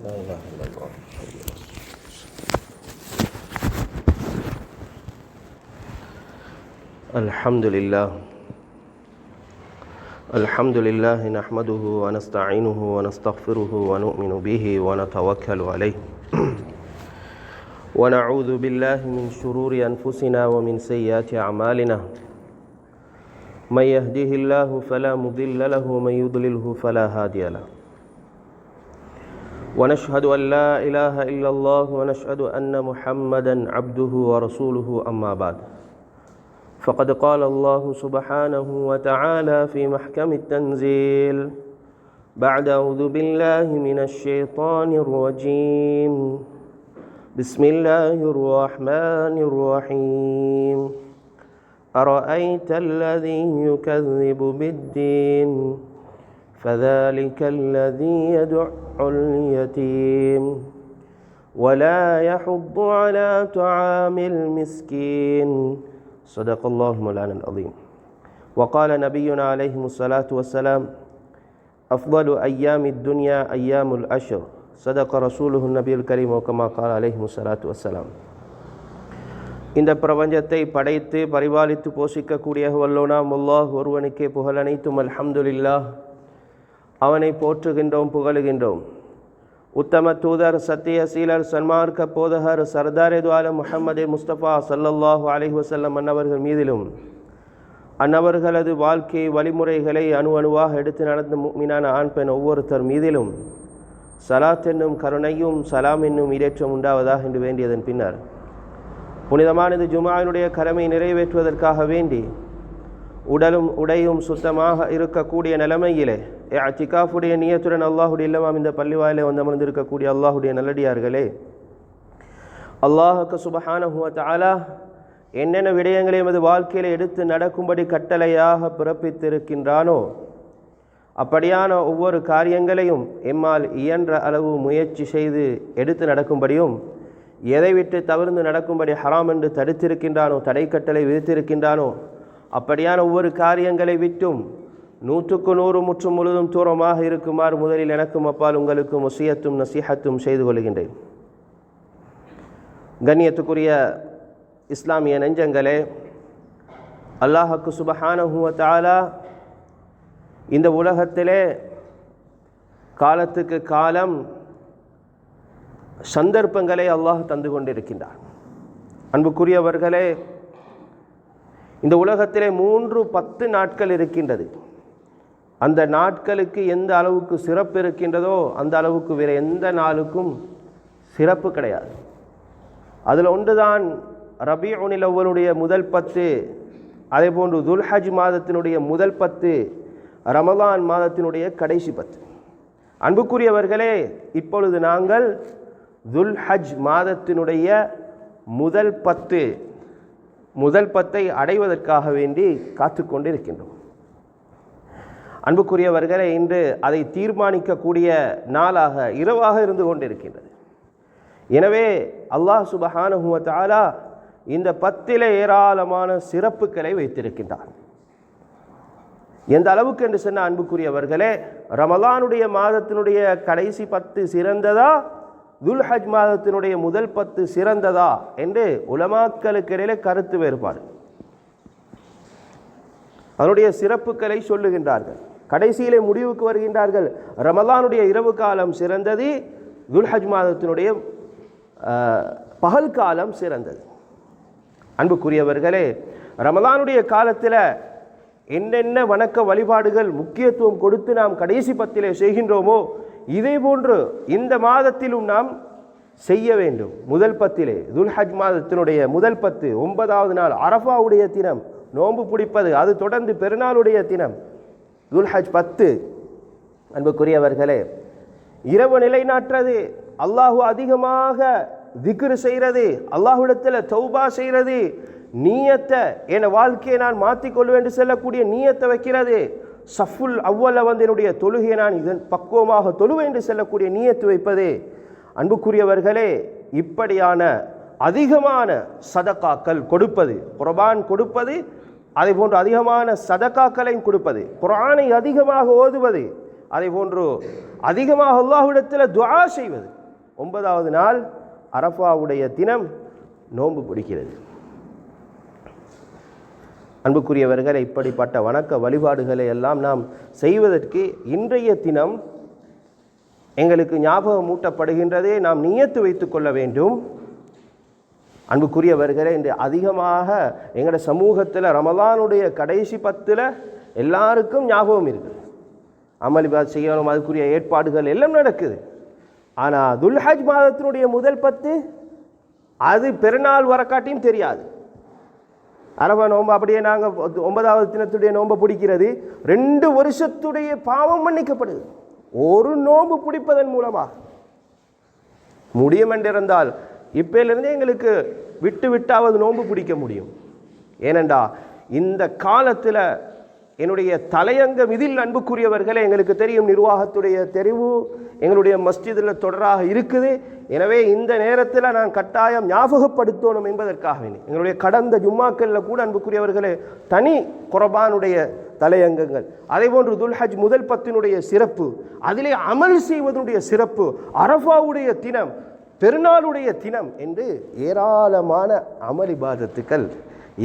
لا إله إلا الله. الحمد لله نحمده ونستعينه ونستغفره ونؤمن به ونتوكل عليه ونعوذ بالله من شرور أنفسنا ومن سيئات أعمالنا من يهده الله فلا مضل له ومن يضلله فلا هادي له ونشهد أن لا إله إلا الله ونشهد أن محمدا عبده ورسوله أما بعد فقد قال الله سبحانه وتعالى في محكم التنزيل بعد أعوذ بالله من الشيطان الرجيم بسم الله الرحمن الرحيم أرأيت الذي يكذب بالدين فذلك الذي يدع اليتيم ولا يحض على طعام المسكين صدق الله مولانا العظيم وقال نبينا عليه الصلاة والسلام أفضل أيام الدنيا أيام العشر صدق رسوله النبي الكريم وكما قال عليه الصلاة والسلام. இந்த பிரபஞ்சத்தை படைத்து பரிபாலித்து போஷிக்கக்கூடிய வல்லோனாம் அல்லாஹ் ஒருவனுக்கே புகழ் அனைத்தும் அல்ஹம்துலில்லாஹ். அவனை போற்றுகின்றோம், புகழுகின்றோம். உத்தம தூதர், சத்திய சீலர், சன்மார்க்க போதகர், சர்தார் துஆலம் முஹம்மது முஸ்தபா ஸல்லல்லாஹு அலைஹி வஸல்லம் அன்னவர்கள் மீதிலும் அன்னவர்களது வாழ்க்கை வழிமுறைகளை அணுவாக எடுத்து நடந்த முஃமினான ஆண் பெண் ஒவ்வொருத்தர் மீதிலும் சலாத் என்னும் கருணையும் சலாம் என்னும் இடேற்றம் உண்டாவதாக என்று வேண்டியதன் பின்னர் புனிதமானது ஜுமாவினுடைய கடமை நிறைவேற்றுவதற்காக வேண்டி உடலும் உடையும் சுத்தமாக இருக்கக்கூடிய நிலைமையிலே இஅ்திகாஃபுடைய நியத்துடன் அல்லாஹுடைய இல்லமாம் இந்த பள்ளிவாயிலே வந்து அமர்ந்திருக்கக்கூடிய அல்லாஹுடைய நல்லடியார்களே, அல்லாஹுக்கு சுப்ஹானஹு வ தஆலா என்னென்ன விடயங்களை எமது வாழ்க்கையில் எடுத்து நடக்கும்படி கட்டளையாக பிறப்பித்திருக்கின்றானோ அப்படியான ஒவ்வொரு காரியங்களையும் எம்மால் இயன்ற அளவு முயற்சி செய்து எடுத்து நடக்கும்படியும், எதை விட்டு தவிர்த்து நடக்கும்படி ஹராம் என்று தடுத்திருக்கின்றானோ, தடை கட்டளை விதித்திருக்கின்றானோ அப்படியான ஒவ்வொரு காரியங்களை விட்டும் 100க்கு 100 முற்றும் முழுதும் தூரமாக இருக்குமாறு முதலில் எனக்கும் அப்பால் உங்களுக்கும் வசியத்தும் நசீஹத்தும் செய்து கொள்கின்றேன். கண்ணியத்துக்குரிய இஸ்லாமிய நெஞ்சங்களே, அல்லாஹுக்கு சுப்ஹானஹு வ தஆலா இந்த உலகத்திலே காலத்துக்கு காலம் சந்தர்ப்பங்களை அல்லாஹ் தந்து கொண்டிருக்கின்றார். அன்புக்குரியவர்களே, இந்த உலகத்திலே 310 நாட்கள் இருக்கின்றது. அந்த நாட்களுக்கு எந்த அளவுக்கு சிறப்பு இருக்கின்றதோ அந்த அளவுக்கு வேறு எந்த நாளுக்கும் சிறப்பு கிடையாது. அதில் ஒன்றுதான் ரபீஉல் அவ்வலுடைய முதல் 10, அதே போன்று துல்ஹஜ் மாதத்தினுடைய முதல் 10, ரமலான் மாதத்தினுடைய கடைசி 10. அன்புக்குரியவர்களே, இப்பொழுது நாங்கள் துல்ஹஜ் மாதத்தினுடைய முதல் 10 அடைவதற்காக வேண்டி காத்து கொண்டு இருக்கின்றோம். அன்புக்குரியவர்களே, இன்று அதை தீர்மானிக்கக்கூடிய நாளாக இரவாக இருந்து கொண்டிருக்கின்றது. எனவே அல்லாஹ் சுப்ஹானஹு வ தஆலா இந்த 10 ஏராளமான சிறப்புகளை வைத்திருக்கின்றார். எந்த அளவுக்கு என்று சொன்ன அன்புக்குரியவர்களே, ரமலானுடைய மாதத்தினுடைய கடைசி 10 சிறந்ததா, துல்ஹஜ் மாதத்தினுடைய முதல் 10 சிறந்ததா என்று உலமாக்களுக்கு இடையிலே கருத்து வேறுபாடு. அதனுடைய சிறப்புகளை சொல்லுகின்றார்கள். கடைசியிலே முடிவுக்கு வருகின்றார்கள், ரமலானுடைய இரவு காலம் சிறந்தது, துல்ஹஜ் மாதத்தினுடைய பகல் காலம் சிறந்தது. அன்புக்குரியவர்களே, ரமலானுடைய காலத்தில் என்னென்ன வணக்க வழிபாடுகள் முக்கியத்துவம் கொடுத்து நாம் கடைசி 10 செய்கின்றோமோ இதே போன்று இந்த மாதத்திலும் நாம் செய்ய வேண்டும். முதல் 10 துல்ஹஜ் மாதத்தினுடைய முதல் 10 9வது நாள் அரஃபாவுடைய தினம் நோன்பு பிடிப்பது, அது தொடர்ந்து பெருநாளுடைய தினம் துல்ஹஜ் 10. அன்புக்குரியவர்களே, இரவு நிலைநாட்டுறது, அல்லாஹு அதிகமாக திக்ர் செய்கிறது, அல்லாஹ்விடத்தில் தௌபா செய்கிறது, நீயத்தை என் வாழ்க்கையை நான் மாற்றிக்கொள்வேன் என்று சொல்லக்கூடிய நீயத்தை வைக்கிறது, சஃபுல் அவ்வல வந்து என்னுடைய தொழுகையை நான் இதன் பக்குவமாக தொழுவேன் என்று சொல்லக்கூடிய நீயத்து வைப்பது. அன்புக்குரியவர்களே, இப்படியான அதிகமான சதகாக்கள் கொடுப்பது, குர்பான் கொடுப்பது, அதே போன்று அதிகமான சதகாக்களையும் கொடுப்பது, குர்ஆனை அதிகமாக ஓதுவது, அதே போன்று அதிகமாக அல்லாஹ்விடத்தில் துஆ செய்வது. 9வது நாள் அரஃபாவுடைய தினம் நோன்பு பிடிக்கிறது. அன்புக்குரியவர்களை, இப்படிப்பட்ட வணக்க வழிபாடுகளை எல்லாம் நாம் செய்வதற்கு இன்றைய தினம் எங்களுக்கு ஞாபகம் ஊட்டப்படுகின்றதே. நாம் நியத்து வைத்துக் கொள்ள வேண்டும். அன்புக்குரியவர்களை, இன்று அதிகமாக எங்களோட சமூகத்தில் ரமலானுடைய கடைசி 10 எல்லாருக்கும் ஞாபகம் இருக்குது. அமளிபாத் செய்யணும், அதுக்குரிய ஏற்பாடுகள் எல்லாம் நடக்குது. ஆனால் துல்ஹஜ் மாதத்தினுடைய முதல் 10 அது பெருநாள் வரக்காட்டியும் தெரியாது. அரபா நோன்பு அப்படியே நாங்கள் 9வது தினத்துடைய நோன்பை பிடிக்கிறது. 2 வருஷத்துடைய பாவம் மன்னிக்கப்படுது ஒரு நோன்பு பிடிப்பதன் மூலமாக. முடியும் என்றிருந்தால் இப்போலிருந்து எங்களுக்கு விட்டு விட்டாவது நோன்பு பிடிக்க முடியும். ஏனென்றா இந்த காலத்தில் என்னுடைய தலையங்கம் இதில் அன்புக்குரியவர்களே, எங்களுக்கு தெரியும் நிர்வாகத்துடைய தெரிவு எங்களுடைய மஸ்ஜிதில் தொடராக இருக்குது. எனவே இந்த நேரத்தில் நான் கட்டாயம் ஞாபகப்படுத்தணும் என்பதற்காக எங்களுடைய கடந்த ஜும்மாக்களில் கூட அன்புக்குரியவர்களே தனி குர்பானுடைய தலையங்கங்கள், அதே போன்று துல்ஹஜ் முதல் 10 சிறப்பு, அதிலே அமல் செய்வதனுடைய சிறப்பு, அரஃபாவுடைய தினம், பெருநாளுடைய தினம் என்று ஏராளமான அமல் இபாதத்துக்கள்,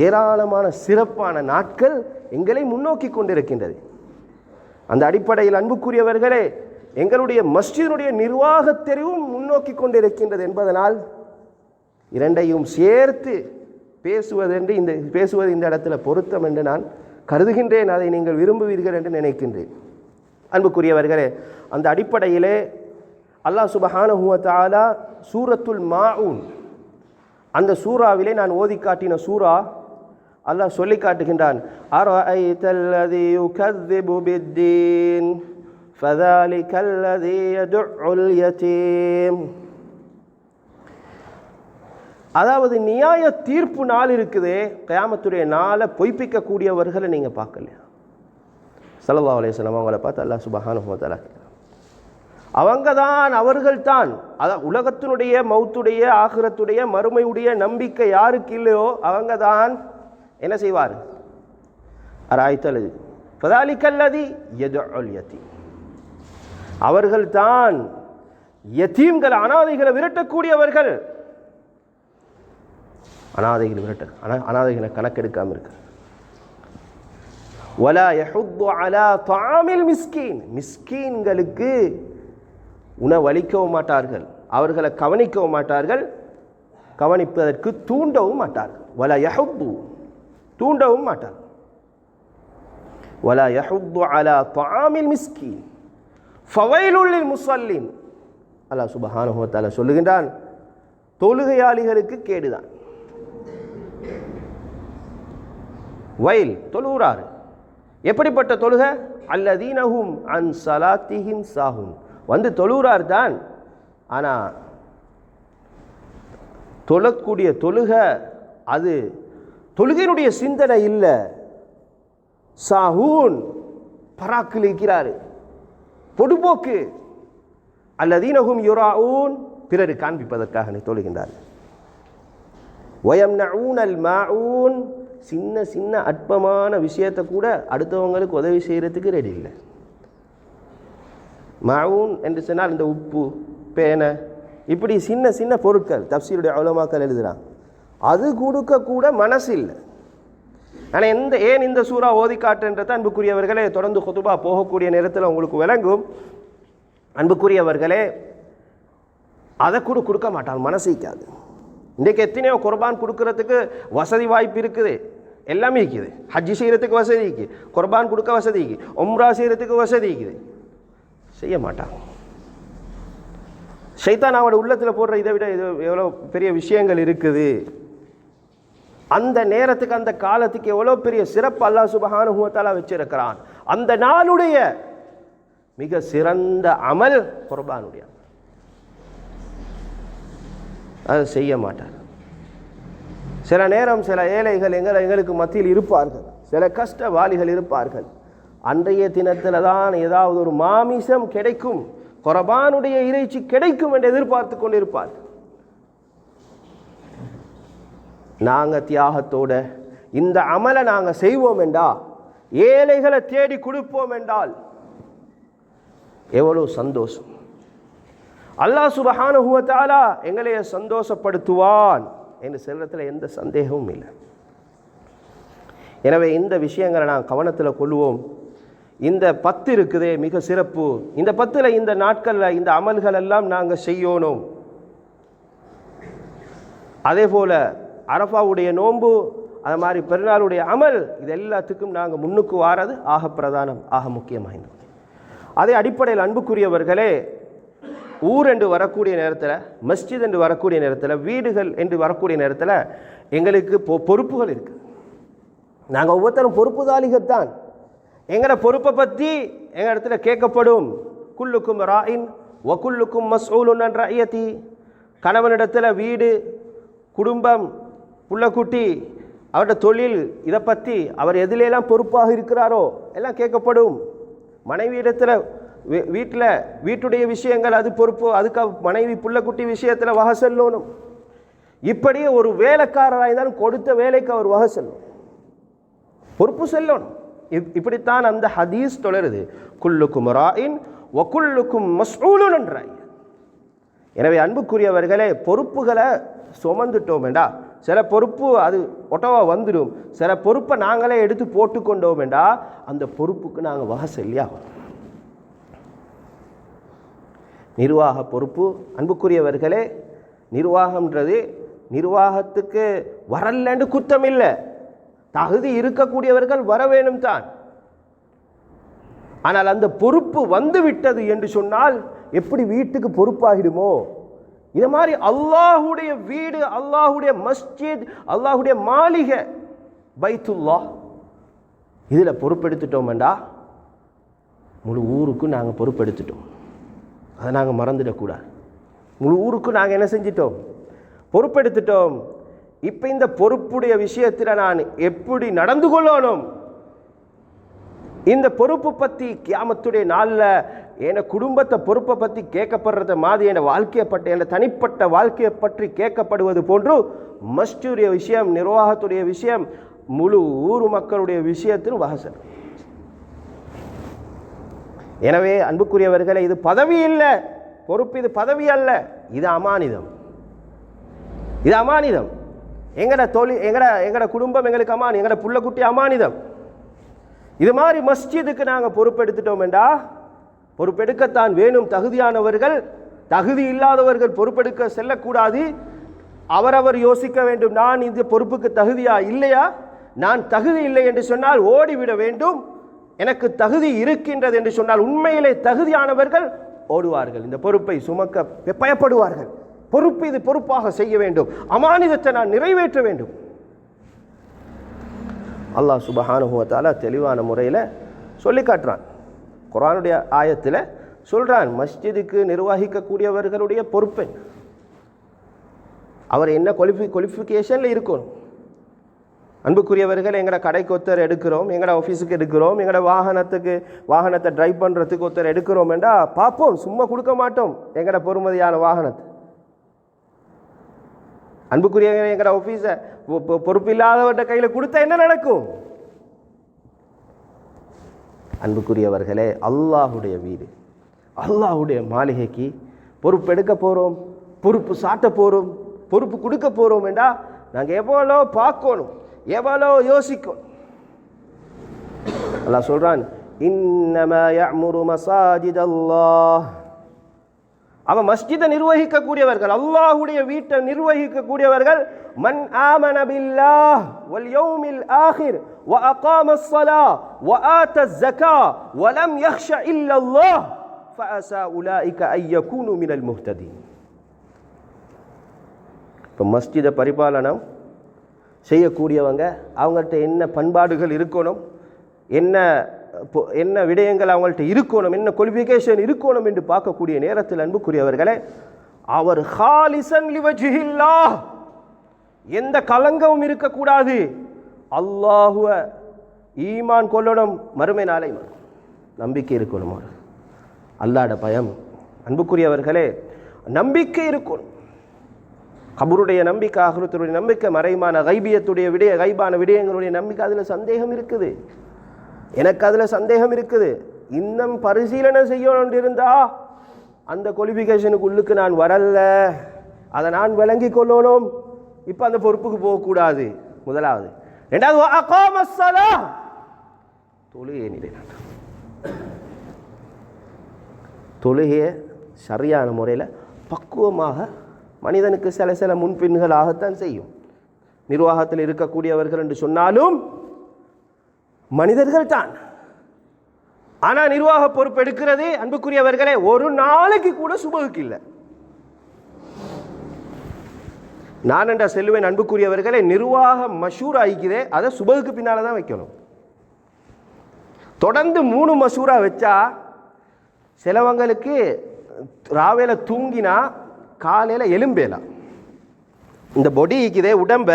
ஏராளமான சிறப்பான நாட்கள் எங்களை முன்னோக்கி கொண்டிருக்கின்றது. அந்த அடிப்படையில் அன்புக்குரியவர்களே, எங்களுடைய மஸ்ஜிதினுடைய நிர்வாக தெரிவும் முன்னோக்கி கொண்டிருக்கின்றது என்பதனால் இரண்டையும் சேர்த்து பேசுவது இந்த இடத்துல பொருத்தம் என்று நான் கருதுகின்றேன். அதை நீங்கள் விரும்புவீர்கள் என்று நினைக்கின்றேன். அன்புக்குரியவர்களே, அந்த அடிப்படையிலே அல்லாஹ் சுப்ஹானஹு வ தஆலா சூரத்துல் மாஊன், அந்த சூறாவிலே நான் ஓதி காட்டின சூரா அல்லாஹ் சொல்லி காட்டுகின்றான். அரஐதல்லதி யுகذிபு பித்தீன் ஃபதாலிகல்லதி யதுஉல் யதீம். அதாவது நியாய தீர்ப்பு நாள் இருக்குதே, கியாமத்துடைய நாளை பொய்ப்பிக்கக்கூடியவர்களை நீங்கள் பார்க்கலையா? ஸல்லல்லாஹு அலைஹி வஸல்லம் அவங்களை பார்த்து அல்லாஹ் சுப்ஹானஹு வ தஆலா அவர்கள்தான் அதான் உலகத்தினுடைய மௌத்துடைய ஆகிரத்துடைய மறுமையுடைய நம்பிக்கை யாருக்கு இல்லையோ அவங்க தான் என்ன செய்வார்? அரஐத்தல்லதி ஃபதாலிகல்லதி யதுஉல் யதீம். அவர்கள்தான் யதீம்கள் அனாதைகளை விரட்டக்கூடியவர்கள். அனாதைகளை கணக்கெடுக்காமல் இருக்கு. வலா யஹுத்து அலா தஆமில் மிஸ்கீன், மிஸ்கீன்களுக்கு உணவளிக்கவும் மாட்டார்கள், அவர்களை கவனிக்கவும் மாட்டார்கள், கவனிப்பதற்கு தூண்டவும் மாட்டார்கள். வலா யஹுத்து, தூண்டவும் மாட்டார்கள். வலா யஹுத்து அலா தஆமில் மிஸ்கீன் ஃபவைலுல் லில் முஸல்லின். அல்லாஹ் சுப்ஹானஹு வ தஆலா சொல்லுகின்றான், தொழுகையாளிகளுக்கு கேடுதான். வயல் தொழுகிறாரு. எப்படிப்பட்ட தொழுகை? அல்லதீனஹும் அன் ஸலாத்திஹிம் சாஹுன். வந்து தொழுகிறார் தான், ஆனால் தொழக்கூடிய தொழுகை அது தொழுகையினுடைய சிந்தனை இல்லை. சாஹூன், பராக்கிலிக்கிறாரு, பொடுபோக்கு. அல்லதீனஹும் யுராஊன், பிறரு காண்பிப்பதற்காக தொழுகின்றார். வயம்னஊனல் மாஊன், சின்ன சின்ன அற்பமான விஷயத்தை கூட அடுத்தவங்களுக்கு உதவி செய்கிறதுக்கு ரெடி இல்லை. மாஊன் என்று சொன்னால் இந்த உப்பு, பேனை, இப்படி சின்ன சின்ன பொருட்கள் தப்சீருடைய உலமாக்கள் எழுதுகிறாங்க. அது கொடுக்க கூட மனசு இல்லை. ஆனால் ஏன் இந்த சூறா ஓதி காட்டுன்றதை அன்புக்குரியவர்களே தொடர்ந்து குதுபா போகக்கூடிய நேரத்தில் உங்களுக்கு விளங்கும். அன்புக்குரியவர்களே, அதை கூட கொடுக்க மாட்டாங்க, மனசிக்காது. இன்றைக்கு எத்தனையோ குர்பான் கொடுக்கறதுக்கு வசதி வாய்ப்பு இருக்குது, எல்லாமே இருக்குது. ஹஜ்ஜி செய்கிறதுக்கு வசதி இருக்குது, குர்பான் கொடுக்க வசதி இருக்குது, உம்ரா செய்கிறதுக்கு வசதி இருக்குது, செய்ய மாட்டாங்க. ஷைத்தான் அவனோட உள்ளத்தில் போடுற இதை விட இது எவ்வளோ பெரிய விஷயங்கள் இருக்குது. அந்த நேரத்துக்கு அந்த காலத்துக்கு எவ்வளோ பெரிய சிறப்பு அல்லாஹ் சுப்ஹானஹு வ தஆலா வச்சிருக்கிறான். அந்த நாளுடைய மிக சிறந்த அமல் குர்பானுடைய, அதை செய்ய மாட்டார். சில நேரம் சில ஏழைகள் எங்களுக்கு மத்தியில் இருப்பார்கள், சில கஷ்டவாளிகள் இருப்பார்கள். அன்றைய தினத்தில் தான் ஏதாவது ஒரு மாமிசம் கிடைக்கும், குர்பானுடைய இறைச்சி கிடைக்கும் என்று எதிர்பார்த்து கொண்டிருப்பார்கள். நாங்கள் தியாகத்தோட இந்த அமலை நாங்கள் செய்வோம் என்றால், ஏழைகளை தேடி கொடுப்போம் என்றால், எவ்வளோ சந்தோஷம்! அல்லாஹ் சுப்ஹானஹு வ தஆலா எங்களைய சந்தோஷப்படுத்துவான் என்று சொல்றதுல எந்த சந்தேகமும் இல்லை. எனவே இந்த விஷயங்களை நான் கவனத்தில் கொள்வோம். இந்த 10 இருக்குதே மிக சிறப்பு. இந்த 10ல் இந்த நாட்களில் இந்த அமல்கள் எல்லாம் நாங்கள் செய்யணும். அதே போல் அரஃபாவுடைய நோன்பு, அது மாதிரி பெருநாளுடைய அமல், இது எல்லாத்துக்கும் நாங்கள் முன்னுக்கு வாரது ஆக பிரதானம், ஆக முக்கியமானது. அதே அடிப்படையில் அன்புக்குரியவர்களே, ஊர் என்று வரக்கூடிய நேரத்தில், மஸ்ஜித் என்று வரக்கூடிய நேரத்தில், வீடுகள் என்று வரக்கூடிய நேரத்தில் எங்களுக்கு பொறுப்புகள் இருக்குது. நாங்கள் ஒவ்வொருத்தரும் பொறுப்புதாளிகள் தான். எங்களோட பொறுப்பை பற்றி எங்கள் இடத்துல கேட்கப்படும். குல்லுக்கும் ராயின் வ குல்லுக்கும் மஸ்ஊலுன் அன் ரஅய்யதி. கணவனிடத்தில் வீடு, குடும்பம், புள்ளக்குட்டி, அவருடைய தொழில், இதை பற்றி அவர் எதிலெல்லாம் பொறுப்பாக இருக்கிறாரோ எல்லாம் கேட்கப்படும். மனைவியிடத்தில் வீட்டுடைய விஷயங்கள் அது பொறுப்பு, அதுக்கு மனைவி புள்ளக்குட்டி விஷயத்தில் வகை செல்லணும். இப்படியே ஒரு வேலைக்காரராக இருந்தாலும் கொடுத்த வேலைக்கு அவர் வகை செல்லும், பொறுப்பு செல்லணும். இப்படித்தான் அந்த ஹதீஸ் தொடருது. குல்லுக்கும் ராயின் வ குல்லுக்கும் மஸ்ஊலுன் அன் ரஅய்யதி. எனவே அன்புக்குரியவர்களே, பொறுப்புகளை சுமந்துட்டோம் வேண்டா, சில பொறுப்பு அது ஒட்டவா வந்துடும், சில பொறுப்பை நாங்களே எடுத்து போட்டுக்கொண்டோம் வேண்டா, அந்த பொறுப்புக்கு நாங்கள் வகை செல்லியாகும். நிர்வாக பொறுப்பு அன்புக்குரியவர்களே, நிர்வாகம்ன்றது நிர்வாகத்துக்கு வரலன்னு குத்தம் இல்லை. தகுதி இருக்கக்கூடியவர்கள் வர வேணும் தான். ஆனால் அந்த பொறுப்பு வந்து விட்டது என்று சொன்னால் எப்படி வீட்டுக்கு பொறுப்பாகிடுமோ, இது மாதிரி அல்லாஹுடைய வீடு, அல்லாஹுடைய மஸ்ஜித், அல்லாஹுடைய மாளிகை பைத்துல்லாஹ், இதில் பொறுப்பெடுத்துட்டோம் வேண்டா, முழு ஊருக்கும் நாங்கள் பொறுப்பெடுத்துட்டோம். அதை நாங்கள் மறந்துடக்கூடாது. முழு ஊருக்கும் நாங்கள் என்ன செஞ்சிட்டோம்? பொறுப்பெடுத்துட்டோம். இப்போ இந்த பொறுப்புடைய விஷயத்தில் நான் எப்படி நடந்து கொள்ளணும், இந்த பொறுப்பு பற்றி கியாமத்துடைய நாளில் என் குடும்பத்தை பொறுப்பை பற்றி கேட்கப்படுறத மாதிரி என் வாழ்க்கையை பற்றி, என் தனிப்பட்ட வாழ்க்கையை பற்றி கேட்கப்படுவது போன்று மஸ்ஜிதுடைய விஷயம், நிர்வாகத்துடைய விஷயம், முழு ஊர் மக்களுடைய விஷயத்தில் வகசல். எனவே அன்புக்குரியவர்களே, இது பதவி இல்லை, பொறுப்பு இது பதவி அல்ல, இது அமானிதம். இது அமானிதம். எங்கட தொழில், எங்கட குடும்பம் எங்களுக்கு அமானி, எங்கட புள்ளக்குட்டி அமானிதம். இது மாதிரி மஸ்ஜிதுக்கு நாங்கள் பொறுப்பெடுத்துட்டோம் என்றா, பொறுப்பெடுக்கத்தான் வேணும் தகுதியானவர்கள். தகுதி இல்லாதவர்கள் பொறுப்பெடுக்க செல்லக்கூடாது. அவரவர் யோசிக்க வேண்டும், நான் இந்த பொறுப்புக்கு தகுதியா இல்லையா. நான் தகுதி இல்லை என்று சொன்னால் ஓடிவிட வேண்டும். எனக்கு தகுதி இருக்கின்றது என்று சொன்னால் உண்மையிலே தகுதியானவர்கள் ஓடுவார்கள், இந்த பொறுப்பை சுமக்க பயப்படுவார்கள். பொறுப்பு இது பொறுப்பாக செய்ய வேண்டும், அமானிதத்தை நான் நிறைவேற்ற வேண்டும். அல்லாஹ் சுப்ஹானஹு வ தஆலா தெளிவான முறையில் சொல்லி காட்டுறான். குர்ஆனுடைய ஆயத்தில் சொல்கிறான், மஸ்ஜிதுக்கு நிர்வகிக்கக்கூடியவர்களுடைய பொறுப்பு அவர் என்ன குவாலிஃபிகேஷனில் இருக்கணும். அன்புக்குரியவர்கள், எங்களோட கடைக்கு ஒருத்தர் எடுக்கிறோம், எங்களோட ஆஃபீஸுக்கு எடுக்கிறோம், எங்களோட வாகனத்தை டிரைவ் பண்ணுறதுக்கு ஒருத்தர் எடுக்கிறோம் என்றா பார்ப்போம், சும்மா கொடுக்க மாட்டோம் எங்களோட பொறுமதியான வாகனத்தை. அன்புக்குரிய எங்களோட ஆஃபீஸை பொறுப்பு இல்லாதவர்கிட்ட கையில் கொடுத்தா என்ன நடக்கும்? அன்புக்குரியவர்களே, அல்லாஹுடைய வீடு, அல்லாஹுடைய மாளிகைக்கு பொறுப்பு எடுக்க போகிறோம், பொறுப்பு சாட்ட போகிறோம், பொறுப்பு கொடுக்க போகிறோம் என்றா நாங்கள் எவ்வளோ பார்க்கணும், எவ்வளோ யோசிக்கணும். அல்லாஹ் சொல்கிறான், இன்னமா யஅமுரு மசாஜித் அல்லாஹ். அவன் மஸ்ஜிதை நிர்வகிக்கக்கூடியவர்கள், அல்லாஹுடைய வீட்டை நிர்வகிக்கக்கூடியவர்கள், மன் ஆமன பில்லாஹ் வல் யௌமில் ஆகிர் வ அகாமஸ் ஸலாஹ் வ ஆத்தஸ் ஸகாஹ் வ லம் யக்ஷ இல்லல்லாஹ் ஃபஅஸா உலாயிக அன் யகூனு மினல் முஹ்ததீன். இப்போ மஸ்ஜிதை பரிபாலனம் செய்யக்கூடியவங்க, அவங்கள்ட்ட என்ன பண்பாடுகள் இருக்கணும், என்ன விடயங்கள் அவங்கள்ட்ட இருக்கணும், என்ன குவாலிஃபிகேஷன் இருக்கணும் என்று பார்க்கக்கூடிய நேரத்தில் அன்புக்குரியவர்களே, அவர் ஹாலிசன் லிவஜ்ஹில்லாஹ், எந்த கலங்கமும் இருக்கக்கூடாது, அல்லாஹுவ ஈமான் கொள்ளணும், மறுமை நாளை நம்பிக்கை இருக்கணும், அல்லாஹ்ட பயம். அன்புக்குரியவர்களே, நம்பிக்கை இருக்கணும். கபருடைய நம்பிக்கை, ஆகிரத்துடைய நம்பிக்கை, மறைமான கைபியத்துடைய கைபான விடயங்களுடைய நம்பிக்கை, அதில் சந்தேகம் இருக்குது, எனக்கு அதில் சந்தேகம் இருக்குது. இன்னும் பரிசீலனை செய்யணும் இருந்தா அந்த குவாலிஃபிகேஷனுக்கு உள்ளுக்கு நான் வரல, அதை நான் விளங்கி கொள்ளணும். இப்போ அந்த பொறுப்புக்கு போகக்கூடாது. முதலாவது. ரெண்டாவது, தொழுகையை நிலைநாட்டம். தொழுகையை சரியான முறையில் பக்குவமாக மனிதனுக்கு சில சில முன்பின்களாகத்தான் செய்யும். நிர்வாகத்தில் இருக்கக்கூடியவர்கள் என்று சொன்னாலும் மனிதர்கள் தான். ஆனால் நிர்வாக பொறுப்பு எடுக்கிறது அன்புக்குரியவர்களே ஒரு நாளைக்கு கூட சுபகுக்கு இல்லை. நான் என்ற செல்வேன் அன்புக்குரியவர்களே, நிர்வாகம் மஷூரா ஆகிக்குதே அதை சுபகுக்கு பின்னால் தான் வைக்கணும். தொடர்ந்து 3 மஷூரா வச்சா சிலவங்களுக்கு ராவேல தூங்கினா காலையில் எலும்பேலாம். இந்த பொடி இருக்குதே உடம்ப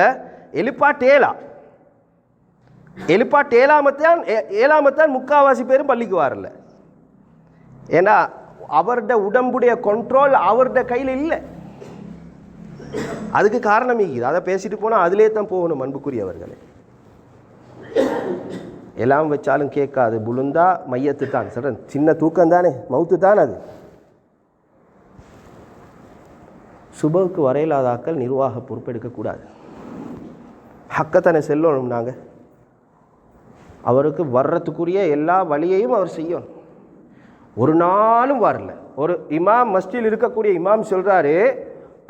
ஏழாமத்தான் முக்காவாசி பேரும் பள்ளிக்கு வரல. ஏன்னா அவருடைய உடம்புடைய கண்ட்ரோல் அவருடைய கையில் இல்லை. அதுக்கு காரணம் இருக்குது. அதை பேசிட்டு போனால் அதிலே தான் போகணும் அன்புக்குரியவர்களே. எல்லாம் வச்சாலும் கேட்காது. புழுந்தா மையத்து தான் சொல்கிறேன். சின்ன தூக்கம் தானே, மவுத்து தான் அது. சுபவுக்கு வரையில்லாதாக்கள் நிர்வாக பொறுப்பெடுக்கக்கூடாது. ஹக்கத்தனை செல்லணும். நாங்கள் அவருக்கு வர்றதுக்குரிய எல்லா வழியையும் அவர் செய்யணும். ஒரு நாளும் வரல. ஒரு இமாம் மஸ்ஜிதில் இருக்கக்கூடிய இமாம் சொல்கிறாரு,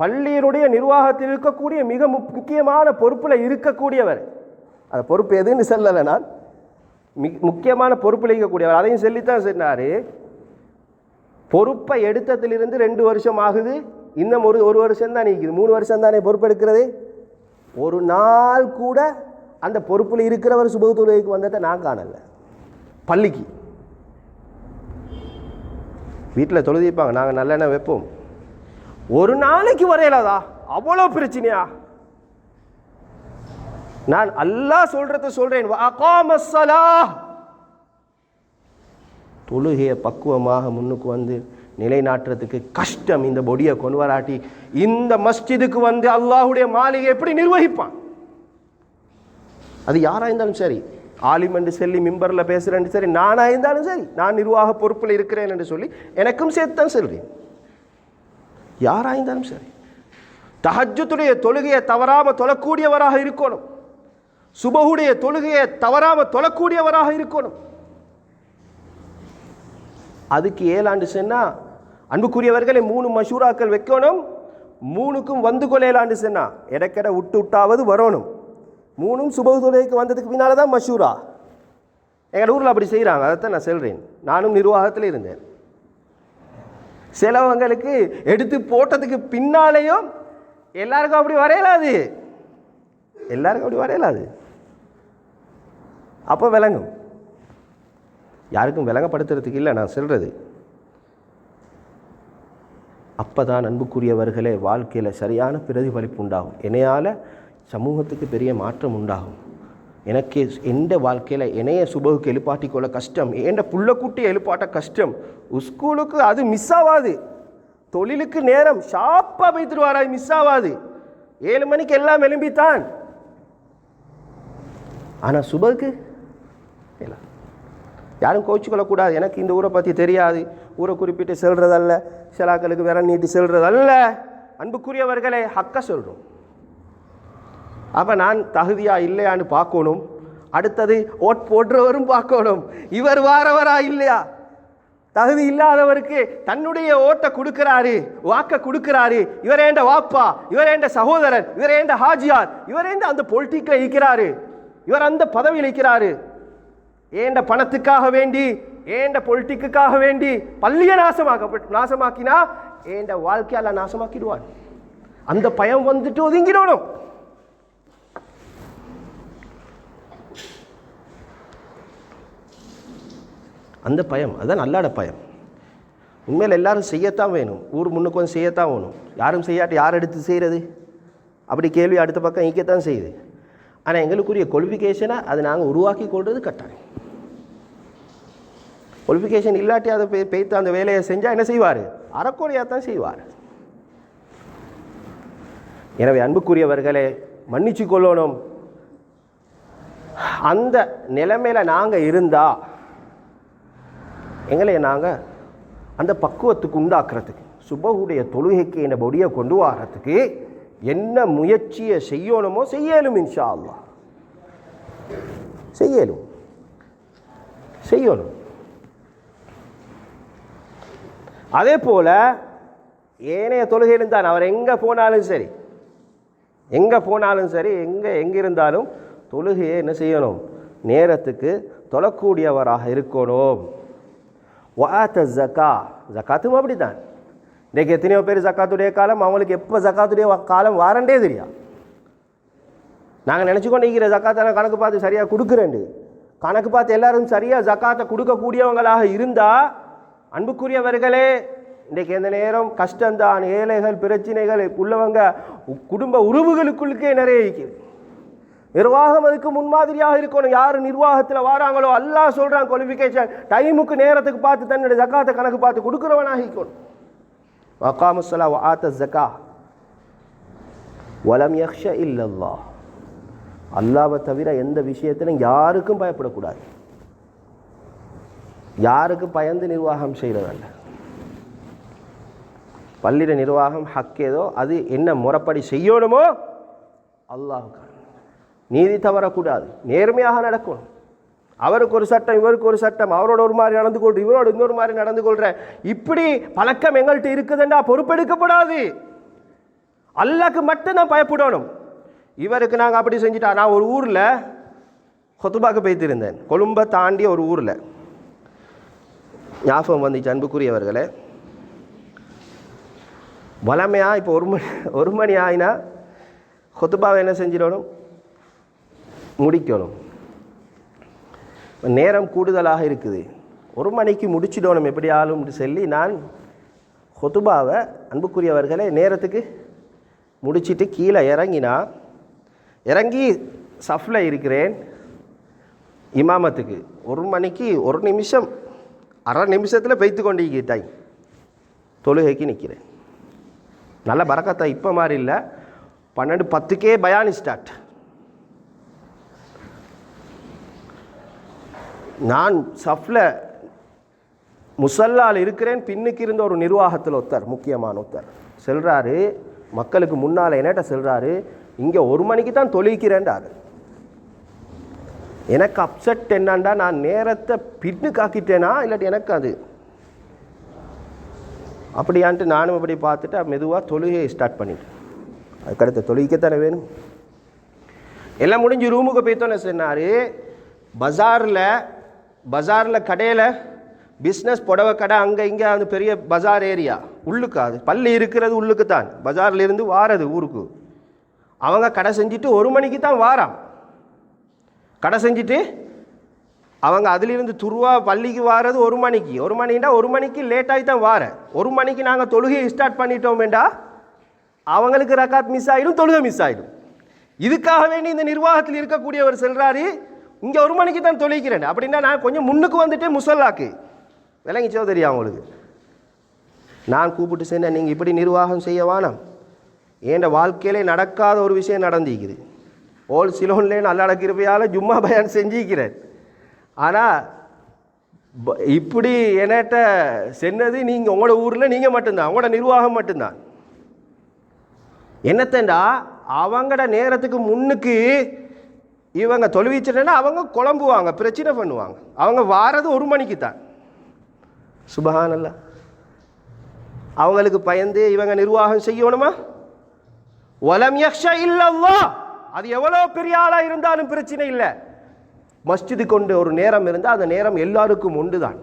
பள்ளியினுடைய நிர்வாகத்தில் இருக்கக்கூடிய மிக முக்கியமான பொறுப்பில் இருக்கக்கூடியவர். அந்த பொறுப்பு எதுன்னு சொல்லலை நான், முக்கியமான பொறுப்பில் இருக்கக்கூடியவர். அதையும் சொல்லித்தான் சொன்னார். பொறுப்பை எடுத்ததிலிருந்து 2 வருஷம் ஆகுது, இன்னும் ஒரு வருஷம் தான் நிற்குது. 3 வருஷம் தானே பொறுப்பெடுக்கிறது. ஒரு நாள் கூட அந்த பொறுப்பில் இருக்கிறவர் சுபகு தொழுகைக்கு வந்ததை நான் காணலை. பள்ளிக்கு வீட்டில் தொழுதிப்பாங்க, நாங்கள் நல்லெண்ணெய் வைப்போம். ஒரு நாளைக்கு வரையலாதா? அவ்வளோ பிரச்சனையா? நான் அல்லாஹ் சொல்றத சொல்றேன். தொழுகையை பக்குவமாக முன்னுக்கு வந்து நிலைநாட்டுறதுக்கு கஷ்டம். இந்த பொடியை கொண்டு வராட்டி இந்த மஸ்ஜிதுக்கு வந்து அல்லாஹுடைய மாளிகை எப்படி நிர்வகிப்பான்? அது யாராக இருந்தாலும் சரி, ஆலிம் என்று சொல்லி மிம்பரில் பேசுகிறேன்னு சரி, நானாக இருந்தாலும் சரி, நான் நிர்வாக பொறுப்பில் இருக்கிறேன் என்று சொல்லி எனக்கும் சேர்த்து தான் சொல்கிறேன். யாராக இருந்தாலும் சரி, தஹஜ்ஜுடைய தொழுகையை தவறாமல் தொழக்கூடியவராக இருக்கணும். சுபஹுடைய தொழுகையை தவறாமல் தொழக்கூடியவராக இருக்கணும். அதுக்கு 7 ஆண்டு சொன்னால் அன்புக்குரியவர்களை 3 மஷூராக்கள் வைக்கணும். 3க்கும் வந்து கொள்ளையலாண்டு சொன்னால் இடக்கடை விட்டாவது வரணும். 3ம் சுபஹு தொழுகைக்கு வந்ததுக்கு பின்னால் தான் மஷூரா. எங்கள் ஊரில் அப்படி செய்கிறாங்க. அதைத்தான் நான் சொல்கிறேன். நானும் நிர்வாகத்தில் இருந்தேன். சிலவங்களுக்கு எடுத்து போட்டதுக்கு பின்னாலேயும் எல்லாருக்கும் அப்படி வரையலாது. அப்போ விளங்கும். யாருக்கும் விளங்கப்படுத்துறதுக்கு இல்லை நான் சொல்கிறது. அப்போ தான் அன்புக்குரியவர்களே வாழ்க்கையில் சரியான பிரதிபலிப்பு உண்டாகும். என்னையால் சமூகத்துக்கு பெரிய மாற்றம் உண்டாகும். எனக்கு எந்த வாழ்க்கையில் என்னைய சுபகுக்கு எழுப்பாட்டிக்கொள்ள கஷ்டம், எந்த புள்ளக்குட்டி எழுப்பாட்ட கஷ்டம். ஸ்கூலுக்கு அது மிஸ் ஆகாது. தொழிலுக்கு நேரம் ஷாப்பாக வைத்துருவாரா, மிஸ் ஆகாது. 7 மணிக்கு எல்லாம் எழும்பித்தான். ஆனால் சுபகுக்கு இல்லை. யாரும் கோச்சிக்கொள்ளக்கூடாது. எனக்கு இந்த ஊரை பற்றி தெரியாது, ஊரை குறிப்பிட்டு செல்றதல்ல, சிலாக்களுக்கு விரல் நீட்டி செல்றதல்ல. அன்புக்குரியவர்களே, ஹக்க சொல்கிறோம். அப்போ நான் தகுதியா இல்லையான்னு பார்க்கணும். அடுத்தது ஓட் போடுறவரும் பார்க்கணும், இவர் வாரவரா இல்லையா. தகுதி இல்லாதவருக்கு தன்னுடைய ஓட்டை கொடுக்கிறாரு, வாக்க கொடுக்கிறாரு. இவரேண்ட வாப்பா, இவரேண்ட சகோதரன், இவரேண்ட ஹாஜியார், இவரேண்ட அந்த பொலிட்டிக்கில் இருக்கிறாரு, இவர் அந்த பதவியில் இருக்கிறாரு. ஏண்ட பணத்துக்காக வேண்டி, ஏண்ட பொலிட்டிக்குக்காக வேண்டி பள்ளியை நாசமாக்கினா ஏண்ட வாழ்க்கையால் நாசமாக்கிடுவான். அந்த பயம் வந்துட்டு ஒதுங்கிடணும். அந்த பயம், அதுதான் அல்லாட பயம். உண்மையில் எல்லாரும் செய்யத்தான் வேணும். ஊர் முன்னுக்கு வந்து செய்யத்தான் வேணும். யாரும் செய்யாட்டி யார் எடுத்து செய்கிறது? அப்படி கேள்வி அடுத்த பக்கம் ஈக்கத்தான் செய்யுது. ஆனால் எங்களுக்குரிய குவாலிஃபிகேஷனை அதை நாங்கள் உருவாக்கி கொள்வது கட்டாயம். குவாலிஃபிகேஷன் இல்லாட்டி அதை பேய்த்து அந்த வேலையை செஞ்சால் என்ன செய்வார்? அறக்குறையாக தான் செய்வார். எனவே அன்புக்குரியவர்களே, மன்னிச்சு கொள்ளணும். அந்த நிலைமையில் நாங்கள் இருந்தால் எங்களை நாங்கள் அந்த பக்குவத்துக்கு உண்டாக்குறதுக்கு சுபஹுடைய தொழுகைக்கு என்ன பொடியை கொண்டு வர்றதுக்கு என்ன முயற்சியை செய்யணுமோ செய்யலும் இன்ஷா அல்லாஹ் செய்யணும். அதே போல ஏனைய தொழுகையிலும் தான் அவர் எங்கே போனாலும் சரி எங்கே இருந்தாலும் தொழுகையை என்ன செய்யணும், நேரத்துக்கு தொழக்கூடியவராக இருக்கணும். ஜக்காத்தும் அப்படி தான். இன்றைக்கு எத்தனையோ பேர் ஜக்காத்துடைய காலம், அவங்களுக்கு எப்போ ஜக்காத்துடைய காலம் வாரண்டே தெரியும். நாங்கள் நினச்சிக்கொண்டு இருக்கிற ஜக்காத்தெல்லாம் கணக்கு பார்த்து சரியாக கொடுக்குறேன்டு, கணக்கு பார்த்து எல்லாரும் சரியாக ஜக்காத்தை கொடுக்கக்கூடியவங்களாக இருந்தால், அன்புக்குரியவர்களே, இன்றைக்கு எந்த நேரம் கஷ்டம்தான், ஏழைகள் பிரச்சனைகள் உள்ளவங்க குடும்ப உறவுகளுக்குள்ளுக்கே நிறைய இருக்குது. நிர்வாகம் அதுக்கு முன்மாதிரியாக இருக்கணும். யார் நிர்வாகத்தில் வாராங்களோ அல்லாஹ் சொல்கிறான் குவாலிஃபிகேஷன், டைமுக்கு நேரத்துக்கு பார்த்து தன்னுடைய ஜக்காத்தை கணக்கு பார்த்து கொடுக்குறவனாக இருக்கணும். வகாமுஸ்ஸலா வ ஆத்த ஜக்கா வலம் யக்ஷ இல்லல்லாஹ். அல்லாஹ்வை தவிர எந்த விஷயத்திலும் யாருக்கும் பயப்படக்கூடாது. யாருக்கும் பயந்து நிர்வாகம் செய்கிறதல்ல. பள்ளியிட நிர்வாகம் ஹக் ஏதோ அது என்ன முறைப்படி செய்யணுமோ அல்லாஹ்வுக்கு. நீதி தவறக்கூடாது, நேர்மையாக நடக்கணும். அவருக்கு ஒரு சட்டம், இவருக்கு ஒரு சட்டம், அவரோட ஒரு மாதிரி நடந்து கொள்ற, இவரோட இன்னொரு மாதிரி நடந்து கொள்ற, இப்படி பழக்கம் எங்கள்கிட்ட இருக்குதுண்டா பொறுப்பெடுக்கப்படாது. அல்லாஹ்க்கு மட்டும்தான் பயப்படணும். இவருக்கு நாங்கள் அப்படி செஞ்சுட்டா. நான் ஒரு ஊரில் ஹுத்பாக்கு போய்த்திருந்தேன், கொழும்பை தாண்டிய ஒரு ஊரில். ஞாபகம் வந்துச்சு அன்புக்குரியவர்களே. வளமையாக இப்போ ஒரு மணி ஆயினா ஹுத்பாவை என்ன செஞ்சிடணும், முடிக்கணும். நேரம் கூடுதலாக இருக்குது, 1 மணிக்கு முடிச்சிடணும் எப்படி ஆளும் சொல்லி நான் ஹுத்பாவை அன்புக்குரியவர்களே நேரத்துக்கு முடிச்சுட்டு கீழே இறங்கி சஃப்ல இருக்கிறேன் இமாமத்துக்கு. 1 மணிக்கு 1 நிமிஷம் அரை நிமிஷத்தில் பெய்த்து கொண்டு டைம் தொழுகைக்கு நிற்கிறேன். நல்ல பரக்கத்தா, இப்போ மாதிரி இல்லை. 12:10 பயானி ஸ்டார்ட். நான் சஃப்ல முசல்லால் இருக்கிறேன். பின்னுக்கு இருந்த ஒரு நிர்வாகத்தில் முக்கியமான ஒருத்தர் செல்றாரு, மக்களுக்கு முன்னால் என்னட்ட செல்றாரு, இங்கே 1 மணிக்கு தான் தொழிக்கிறேன்டாரு. எனக்கு அப்செட் என்னண்டா, நான் நேரத்தை பின்னுக்காக்கிட்டேனா இல்லாட்டி எனக்கு அது அப்படியான்ட்டு நானும் அப்படி பார்த்துட்டு மெதுவாக தொழுகையை ஸ்டார்ட் பண்ணிட்டேன். அதுக்கடுத்த தொழுகைக்கத்தானே வேணும். எல்லாம் முடிஞ்சு ரூமுக்கு போய்த்தோன்னு சொன்னார், பஜாரில் கடையில் பிஸ்னஸ் புடவை கடை அங்கே இங்கே அந்த பெரிய பஜார் ஏரியா உள்ளுக்கு, அது பள்ளி இருக்கிறது உள்ளுக்கு தான், பஜாரில் இருந்து வாரது ஊருக்கு. அவங்க கடை செஞ்சுட்டு 1 மணிக்கு தான் வாரான். கடை செஞ்சுட்டு அவங்க அதிலிருந்து துருவா பள்ளிக்கு வாரது 1 மணிக்கு. 1 மணின்னா 1 மணிக்கு லேட்டாகி தான் வார. 1 மணிக்கு நாங்கள் தொழுகையை ஸ்டார்ட் பண்ணிட்டோமேண்டா அவங்களுக்கு ரக்காத் மிஸ் ஆகிடும், தொழுகை மிஸ் ஆகிடும். இதுக்காக வேண்டி இந்த நிர்வாகத்தில் இருக்கக்கூடியவர் செல்றாரு, இங்கே 1 மணிக்கு தான் தொழிக்கிறேன் அப்படின்னா நான் கொஞ்சம் முன்னுக்கு வந்துட்டு முசல்லாக்கு விளங்கிச்சோ தெரியும் அவங்களுக்கு. நான் கூப்பிட்டு சொன்னேன், நீங்கள் இப்படி நிர்வாகம் செய்ய வேணாம். என் வாழ்க்கையிலே நடக்காத ஒரு விஷயம் நடந்திருக்குது. ஓல் சிலோன்லேயே நல்லா நடக்கிறப்பையால் ஜும்மா பயான் செஞ்சிருக்கிறேன். ஆனால் இப்படி என்கிட்ட சென்னது நீங்கள் உங்களோட ஊரில் நீங்கள் மட்டும்தான், உங்களோட நிர்வாகம் மட்டும்தான். என்னத்தண்டா அவங்களோட நேரத்துக்கு முன்னுக்கு இவங்க தொழுவிச்சுட்டேன்னா அவங்க குழம்புவாங்க, பிரச்சனை பண்ணுவாங்க. அவங்க வாரது 1 மணிக்கு தான். சுபஹானல்லாஹ். அவங்களுக்கு பயந்து இவங்க நிர்வாகம் செய்யணுமா? வலம் யக்ஷா இல்லல்லாஹ். அது எவ்வளோ பெரிய ஆளாக இருந்தாலும் பிரச்சனை இல்லை. மஸ்ஜிது கொண்டு ஒரு நேரம் இருந்தால் அந்த நேரம் எல்லாருக்கும் உண்டு தான்.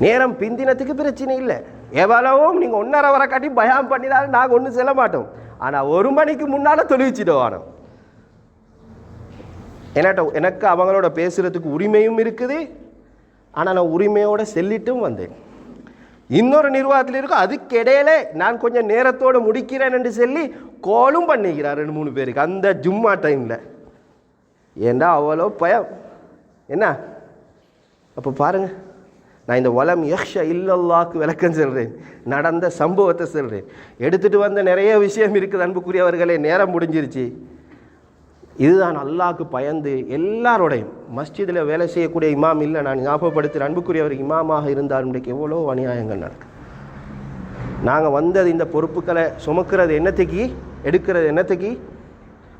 நேரம் பிந்தினத்துக்கு பிரச்சனை இல்லை. எவ்வளவும் நீங்கள் 1:30 வரை காட்டி பயம் பண்ணினாலும் நாங்கள் ஒன்றும் செல்ல மாட்டோம். ஆனால் 1 மணிக்கு முன்னால் தொழுவிச்சிடுவானோம். எனக்கு அவங்களோட பேசுகிறதுக்கு உரிமையும் இருக்குது. ஆனால் நான் உரிமையோடு செல்லிட்டும் வந்தேன். இன்னொரு நிர்வாகத்தில் இருக்கும், அதுக்கு இடையில நான் கொஞ்சம் நேரத்தோடு முடிக்கிறேன் என்று சொல்லி கோலும் பண்ணிக்கிறார் 2-3 பேருக்கு அந்த ஜும்மா டைமில். ஏண்டா அவ்வளோ பயம் என்ன? அப்போ பாருங்கள், நான் இந்த வலம் யக்ஷா இல்லல்லாஹ்க்கு விளக்கம் சொல்கிறேன், நடந்த சம்பவத்தை சொல்கிறேன். எடுத்துகிட்டு வந்த நிறைய விஷயம் இருக்குது அன்புக்குரியவர்களே. நேரம் முடிஞ்சிருச்சு. இதுதான் அல்லாஹ்க்கு பயந்து எல்லாரோடையும். மஸ்ஜிதில் வேலை செய்யக்கூடிய இமாம் இல்லை, நான் ஞாபகப்படுத்துகிற அன்புக்குரியவர் இமாமாக இருந்தால் இன்றைக்கு எவ்வளோ அநியாயங்கள் நடக்கு. நாங்கள் வந்தது இந்த பொறுப்புகளை சுமக்கிறது என்னத்துக்கு, எடுக்கிறது என்னத்துக்கு?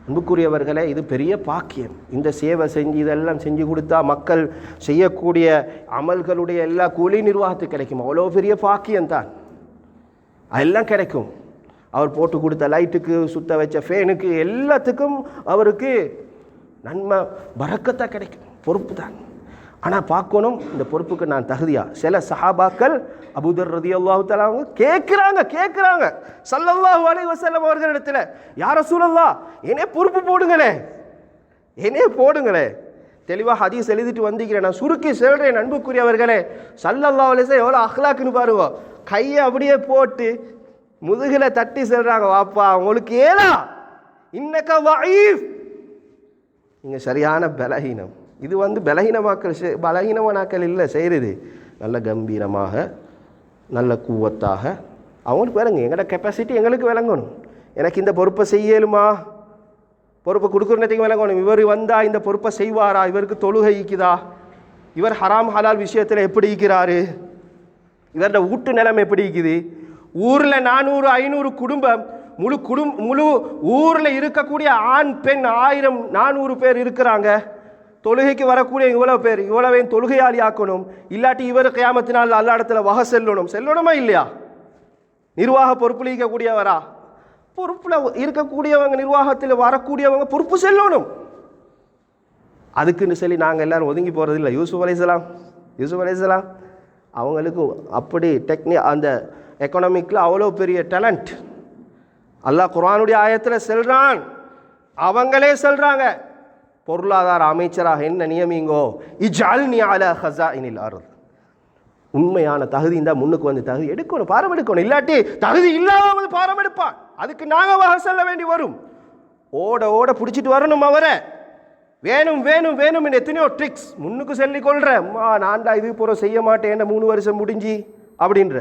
அன்புக்குரியவர்களே, இது பெரிய பாக்கியம். இந்த சேவை செஞ்சு இதெல்லாம் செஞ்சு கொடுத்தா மக்கள் செய்யக்கூடிய அமல்களுடைய எல்லா கூலி நிர்வாகத்துக்கு கிடைக்கும். அவ்வளோ பெரிய பாக்கியம்தான், அதெல்லாம் கிடைக்கும். அவர் போட்டு கொடுத்த லைட்டுக்கு, சுத்த வச்ச ஃபேனுக்கு, எல்லாத்துக்கும் அவருக்கு நன்மை பரக்கத்தா கிடைக்கும். பொறுப்பு தான். ஆனால் பார்க்கணும், இந்த பொறுப்புக்கு நான் தகுதியா? சில சஹாபாக்கள் அபூதர் ரலியல்லாஹு தஆலா அவங்க கேட்குறாங்க ஸல்லல்லாஹு அலைஹி வஸல்லம் அவர்களிடத்தில், யா ரசூலல்லாஹ், என்னே பொறுப்பு போடுங்களே. தெளிவாக ஹதீஸ் எழுதிட்டு வந்திருக்கிறேன், நான் சுருக்கி சொல்கிறேன். அன்புக்குரியவர்களே, ஸல்லல்லாஹு அலைஹி வஸல்லம் எவ்வளோ அஹ்லாக்குன்னு பாருங்க. கையை அப்படியே போட்டு முதுகில் தட்டி சொல்கிறாங்க, வாப்பா உங்களுக்கு ஏலா, இன்னக்க வஈஃப், நீங்கள் சரியான பலகீனம். இது பலகீனமாக்கள் இல்லை செய்கிறது, நல்ல கம்பீரமாக நல்ல கூவத்தாக அவங்களுக்கு விளங்கு. எங்களோட கெப்பாசிட்டி எங்களுக்கு விளங்கணும். எனக்கு இந்த பொறுப்பை செய்யலுமா, பொறுப்பை கொடுக்குறதுக்கு விளங்கணும். இவர் வந்தால் இந்த பொறுப்பை செய்வாரா, இவருக்கு தொழுகை ஈக்குதா, இவர் ஹராம் ஹலால் விஷயத்தில் எப்படி ஈக்கிறாரு, இவரோட வீட்டு நிலைமை எப்படி இருக்குது, ஊரில் 400-500 குடும்பம், முழு ஊரில் இருக்கக்கூடிய ஆண் பெண் 1000-400 பேர் இருக்கிறாங்க. தொழுகைக்கு வரக்கூடிய இவ்வளவையும் தொழுகையாளி ஆக்கணும். இல்லாட்டி இவர் கியாமத்தினால் அல்லா இடத்துல வகை செல்லணுமா இல்லையா? நிர்வாக பொறுப்பில் இருக்கக்கூடியவரா? பொறுப்பில் இருக்கக்கூடியவங்க, நிர்வாகத்தில் வரக்கூடியவங்க பொறுப்பு செல்லணும். அதுக்குன்னு சொல்லி நாங்கள் எல்லாரும் ஒதுங்கி போகிறது இல்லை. யூசுப் அலைஹிஸ்ஸலாம் அவங்களுக்கு அப்படி அந்த எக்கனாமிக்கில் அவ்வளோ பெரிய டேலண்ட். அல்லாஹ் குர்ஆனுடைய ஆயத்தில் செல்றான், அவங்களே சொல்கிறாங்க, பொருளாதார அமைச்சராக என்ன நியமிங்கோ, இஜ்அல்னி அலா ஹஸாயினில் அர்த். உண்மையான தகுதி இருந்தால் முன்னுக்கு வந்து தகுதி எடுக்கணும், பாரம் எடுக்கணும். இல்லாட்டி தகுதி இல்லாமல் பாரம் எடுப்பான். அதுக்கு நாங்கள் வகை செல்ல வேண்டி வரும். ஓட பிடிச்சிட்டு வரணும். அவரை வேணும் எத்தனையோ ட்ரிக்ஸ் முன்னுக்கு சொல்லி கொள்கிறேன். நான்டா இது பூரா செய்ய மாட்டேன், 3 வருஷம் முடிஞ்சு அப்படின்ற,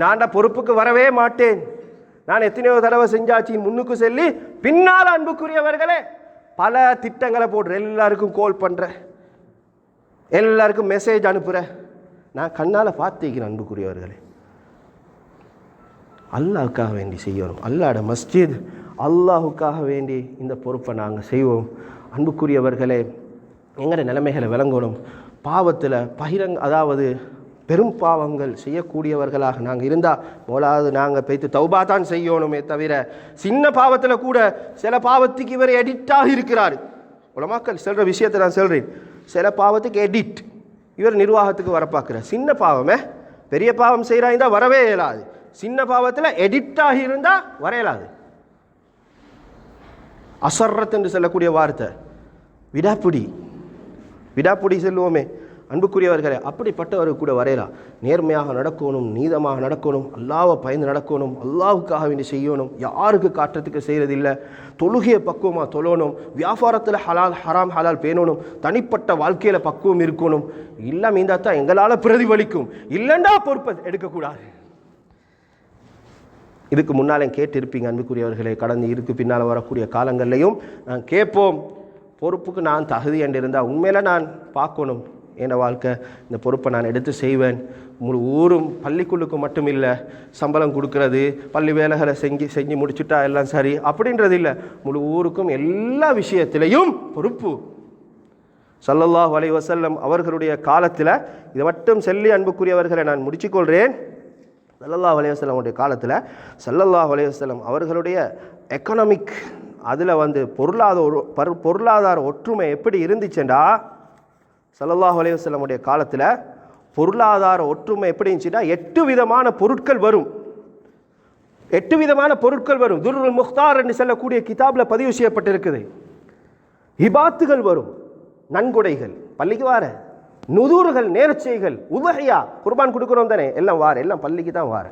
நான்டா பொறுப்புக்கு வரவே மாட்டேன், நான் எத்தனையோ தடவை செஞ்சாச்சின்னு முன்னுக்கு சொல்லி பின்னால் அன்புக்குரியவர்களே பல திட்டங்களை போடுற, எல்லாருக்கும் கால் பண்ணுற, எல்லாருக்கும் மெசேஜ் அனுப்புகிற. நான் கண்ணால் பார்த்துக்கிறேன். அன்புக்குரியவர்களே, அல்லாஹுக்காக வேண்டி செய்யணும். அல்லாஹ்ட மஸ்ஜித், அல்லாஹுக்காக வேண்டி இந்த பொறுப்பை நாங்கள் செய்வோம். அன்புக்குரியவர்களே, எங்களோட நிலைமைகளை விளங்கணும். பாவத்தில் அதாவது பெரும் பாவங்கள் செய்யக்கூடியவர்களாக நாங்கள் இருந்தால் முதலாவது நாங்கள் போய்த்து தௌபா தான் செய்யணுமே தவிர, சின்ன பாவத்தில் கூட சில பாவத்துக்கு இவர் எடிட்டாக இருக்கிறார். உலமாக்கள் சொல்கிற விஷயத்தை நான் சொல்கிறேன். சில பாவத்துக்கு எடிட் இவர் நிர்வாகத்துக்கு வர பார்க்குறார். சின்ன பாவமே, பெரிய பாவம் செய்கிறாங்க வரவே இயலாது. சின்ன பாவத்தில் எடிட்டாகி இருந்தால் வர இயலாது. அசர்ரத் என்று சொல்லக்கூடிய வார்த்தை, விடாப்பிடி சொல்லுவோமே. அன்புக்குரியவர்களே, அப்படிப்பட்டவர்கள் கூட வரையலாம். நேர்மையாக நடக்கணும், நீதமாக நடக்கணும், அல்லாஹ்வை பயந்து நடக்கணும், அல்லாஹ்வுக்காக வேண்டி செய்யணும், யாருக்கு காட்டுறதுக்கு செய்கிறதில்லை. தொழுகையை பக்குவமாக தொழணும், வியாபாரத்தில் ஹராம் ஹலால் பேணணும், தனிப்பட்ட வாழ்க்கையில் பக்குவம் இருக்கணும். இல்லாமல் இருந்தால் தான் எங்களால் பிரதிபலிக்கும், இல்லைண்டா பொறுப்பை எடுக்கக்கூடாது. இதுக்கு முன்னாலே கேட்டிருப்பீங்க அன்புக்குரியவர்களே. கடந்து இதுக்கு பின்னால் வரக்கூடிய காலங்கள்லையும் நான் கேட்போம், பொறுப்புக்கு நான் தகுதி என்று இருந்தால் உண்மையில நான் பார்க்கணும், என் வாழ்க்கை இந்த பொறுப்பை நான் எடுத்து செய்வேன். முழு ஊரும் பள்ளிக்குள்ளுக்கு மட்டும் இல்லை, சம்பளம் கொடுக்கறது, பள்ளி வேலைகளை செஞ்சு முடிச்சுட்டா எல்லாம் சரி அப்படின்றது இல்லை. முழு ஊருக்கும் எல்லா விஷயத்திலையும் பொறுப்பு. ஸல்லல்லாஹு அலைஹி வஸல்லம் அவர்களுடைய காலத்தில் இதை மட்டும் சொல்லி அன்புக்குரியவர்களை நான் முடிச்சுக்கொள்கிறேன். ஸல்லல்லாஹு அலைஹி வஸல்லம் அவருடைய காலத்தில் ஸல்லல்லாஹு அலைஹி வஸல்லம் அவர்களுடைய எக்கனாமிக் அதில் பொருளாதார ஒற்றுமை எப்படி இருந்துச்சுண்டா, ஸல்லல்லாஹு அலைஹி வஸல்லம் உடைய காலத்தில் பொருளாதார ஒற்றுமை எப்படி இருந்துச்சுன்னா 8 விதமான பொருட்கள் வரும். 8 விதமான பொருட்கள் வரும். துர்ருல் முக்தார் என்று சொல்லக்கூடிய கிதாபில் பதிவு செய்யப்பட்டிருக்குது. ஹிபாத்துகள் வரும், நன்கொடைகள், பள்ளிக்கு வார நுதூர்கள், நேர்ச்சைகள், உதஹியா, குர்பான் கொடுக்குறோம் தானே, எல்லாம் வார, எல்லாம் பள்ளிக்கு தான் வார.